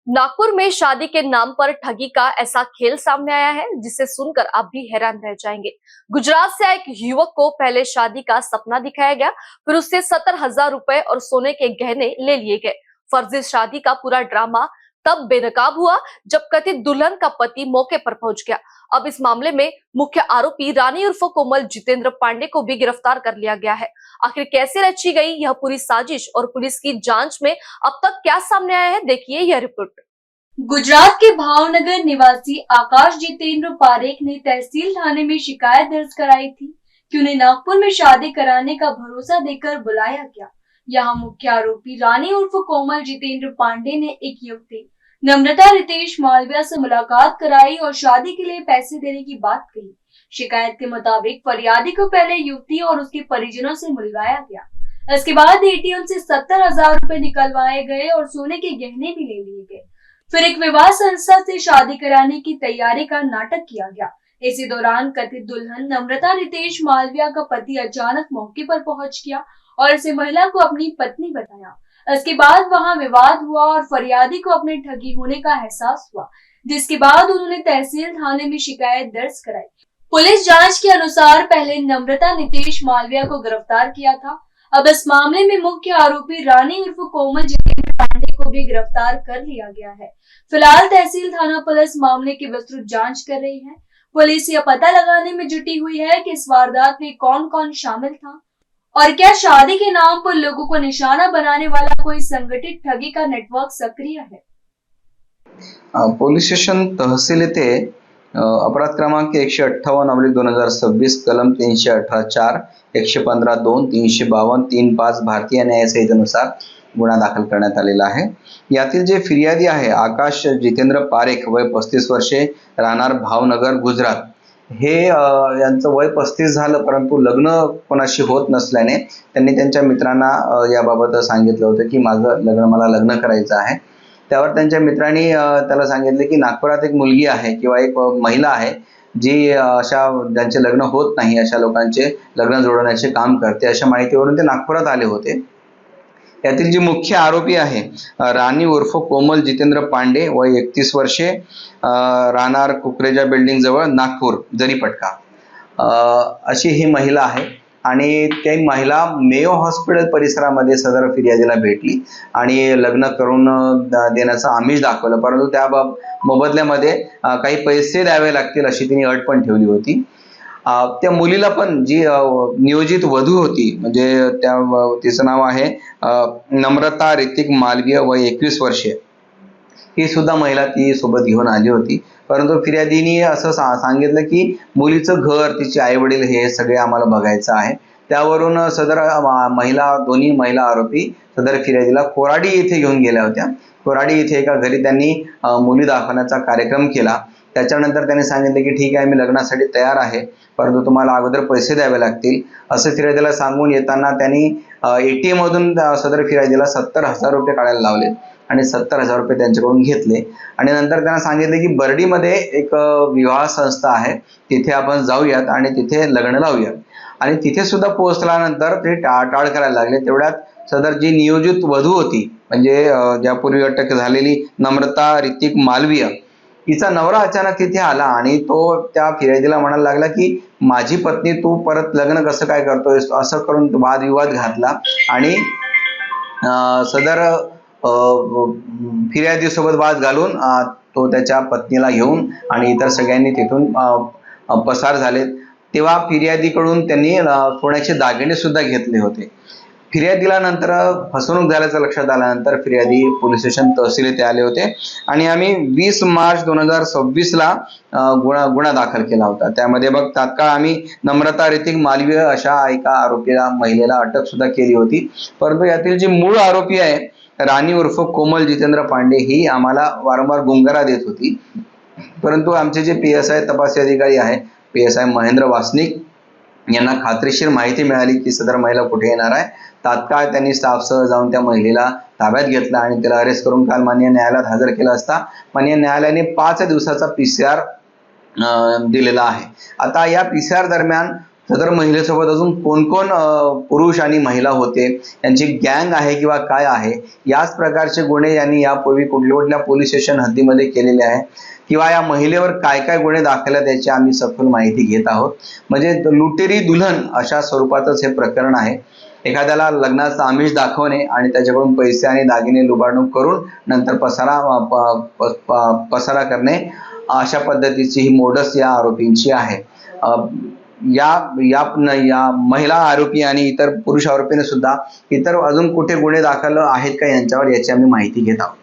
नागपुर में शादी के नाम पर ठगी का ऐसा खेल सामने आया है जिसे सुनकर आप भी हैरान रह जाएंगे। गुजरात से आए एक युवक को पहले शादी का सपना दिखाया गया, फिर उससे 70,000 रुपए और सोने के गहने ले लिए गए। फर्जी शादी का पूरा ड्रामा तब बेनकाब हुआ जब कथित दुल्हन का पति मौके पर पहुंच गया। अब इस मामले में मुख्य आरोपी रानी उर्फ कोमल जितेंद्र पांडे को भी गिरफ्तार कर लिया गया है। आखिर कैसे रची गई यह पूरी साजिश और पुलिस की जांच में अब तक क्या सामने आया है, देखिए यह रिपोर्ट। गुजरात के भावनगर निवासी आकाश जितेंद्र पारेख ने तहसील थाने में शिकायत दर्ज कराई थी कि उन्हें नागपुर में शादी कराने का भरोसा देकर बुलाया गया। यहाँ मुख्य आरोपी रानी उर्फ कोमल जितेंद्र पांडे ने एक युवती नम्रता रितेश मालविया से मुलाकात कराई और शादी के लिए पैसे देने की बात कही। शिकायत के मुताबिक फरियादी को पहले युवती और उसके परिजनों से मिलवाया गया। इसके बाद एटीएम से 70,000 रुपए निकलवाए गए और सोने के गहने भी ले लिए गए। फिर एक विवाह संस्था से शादी कराने की तैयारी का नाटक किया गया। इसी दौरान कथित दुल्हन नम्रता रितेश मालविया का पति अचानक मौके पर पहुंच गया और इसे महिला को अपनी पत्नी बताया। इसके बाद वहां विवाद हुआ और फरियादी को अपने ठगी होने का एहसास हुआ, जिसके बाद उन्होंने तहसील थाने में शिकायत दर्ज कराई। पुलिस जांच के अनुसार पहले नम्रता नितेश मालविया को गिरफ्तार किया था। अब इस मामले में मुख्य आरोपी रानी उर्फ कोमल जितेंद्र पांडे को भी गिरफ्तार कर लिया गया है। फिलहाल तहसील थाना पुलिस मामले की विस्तृत जांच कर रही है। पुलिस यह पता लगाने में जुटी हुई है कि इस वारदात में कौन कौन शामिल था और क्या शादी के नाम पर लोगों को निशाना बनाने वाला कोई संगठित ठगी का नेटवर्क सक्रिय है। पोलीस स्टेशन तहसील येथे अपराध क्रमांक 158/2026 कलम 318(4), 115(2), 352, 35 भारतीय न्याय संहितेनुसार गुन्हा दाखल करण्यात आलेला आहे। यातील जे फिर्यादी आहे आकाश जितेंद्र पारेख, वय 35 वर्षे, राहणार भावनगर, गुजरात, हे यांचं वय 35 झालं, परंतु लग्न कोणाशी होत नसल्याने त्यांनी त्यांच्या मित्रांना याबाबत सांगितलं होतं की मला लग्न करायचं आहे। त्यावर त्यांच्या मित्रांनी त्याला सांगितले की नागपुरात एक मुलगी आहे किंवा एक महिला आहे जी अशा ज्यांचे लग्न होत नाही अशा लोकांचे लग्न जोडण्याचे काम करते। अशा माहितीवरून ते नागपुरात आले होते। यातील जी मुख्य आरोपी आहे रानी उर्फ कोमल जितेंद्र पांडे, वय 31 वर्षे, राहणार कुकरेजा बिल्डिंग जवळ, नागपूर, जरीपटका, अशी ही महिला आहे। आणि ती महिला मेयो हॉस्पिटल परिसरामध्ये सदर फिर्यादीला भेटली आणि लग्न करून देण्याचं आमिष दाखवलं, परंतु त्या मोबदल्यामध्ये काही पैसे द्यावे लागतील अशी तिने अट पण ठेवली होती। त्या मुलीला पण जी नियोजित वधू होती, म्हणजे तिचं नाव आहे नम्रता रितिक मालवीय, वय 21 वर्षे, ही सुद्धा महिला ती सोबत घेऊन आली होती। परंतु फिर्यादीने असं सांगितलं की मुलीचं घर, तिचे आई वडील हे सगळे आम्हाला बघायचं आहे। त्यावरून सदर दोन्ही महिला आरोपी सदर फिर्यादीला कोराडी येथे घेऊन गेल्या होत्या। कोराडी येथे एका घरी त्यांनी मुली दाखवण्याचा कार्यक्रम केला। त्याच्यानंतर त्यांनी सांगितले की ठीक आहे, मी लग्नासाठी तयार आहे, परंतु तुम्हाला अगोदर पैसे द्यावे लागतील, असं फिर्यादीला सांगून येताना त्यांनी एटीएम मधून सदर फिर्यादीला 70,000 रुपये काढायला लावले आणि 70,000 रुपये त्यांच्याकडून घेतले आणि नंतर त्यांना सांगितले की बर्डीमध्ये एक विवाह संस्था आहे, तिथे आपण जाऊयात आणि तिथे लग्न लावूयात। आणि तिथे सुद्धा पोहोचल्यानंतर ते टाळाटाळ करायला लागले। तेवढ्यात सदर जी नियोजित वधू होती, म्हणजे ज्यापूर्वी अटक झालेली नम्रता रितिक मालवीय, हिचा नवरा अचानक तिथे आला आणि तो त्या फिर्यादीला म्हणायला लागला की माझी पत्नी तू परत लग्न कसं काय करतोय, असं करून वादविवाद घातला आणि सदर फिर्यादी सोबत वाद घालून तो त्याच्या पत्नीला घेऊन आणि इतर सगळ्यांनी तिथून पसार झाले। तेव्हा फिर्यादीकडून त्यांनी सोन्याचे दागिने सुद्धा घेतले होते। फिर्यादीला नंतर फसवणूक झाल्याचं लक्षात आल्यानंतर फिर्यादी पोलीस स्टेशन तहसील येथे आले होते आणि आम्ही 20 मार्च 2026 ला गुन्हा दाखल केला होता। त्यामध्ये मग तात्काळ आम्ही नम्रता रितिक मालवीय अशा एका महिलेला अटक सुद्धा केली होती। परंतु यातील जी मूळ आरोपी आहे रानी उर्फ कोमल जितेंद्र पांडे, ही आम्हाला वारंवार गुंगारा देत होती, परंतु आमचे जे PSI तपासी अधिकारी आहे PSI महेंद्र वासनिक यांना खात्रीशीर माहिती मिळाली की सदर महिला कुठे येणार आहे। तात्काळ त्यांनी स्टाफसह जाऊन त्या महिलेला ताब्यात घेतला आणि तिला अरेस्ट करून काल माननीय न्यायालयात हजर केला असता माननीय न्यायालयाने 5 दिवसाचा PCR दिलेला आहे। आता या PCR दरम्यान सदर महिलेसोबत अजून कोण कोण पुरुष आणि महिला होते, यांची गँग आहे किंवा काय आहे, याच प्रकारचे गुन्हे यांनी यापूर्वी कुठल्या पोलीस स्टेशन हद्दीमध्ये केलेले आहे किंवा या महिलेवर काय काय गुन्हे दाखल आहेत याची आम्ही सखोल माहिती घेत आहोत. म्हणजे लुटेरी दुल्हन अशा स्वरूपातच हे प्रकरण आहे. एखाद्याला लग्नाचं आमिष दाखवणे आणि त्याच्याकडून पैसे आणि दागिने लुबाडणूक करून नंतर पसारा करणे, अशा पद्धतीची ही मोडस या आरोपींची आहे. या महिला आरोपी आणि इतर पुरुष आरोपीने सुद्धा इतर अजून कुठे गुन्हे दाखल आहेत का यांच्यावर, याची आम्ही माहिती घेत आहोत.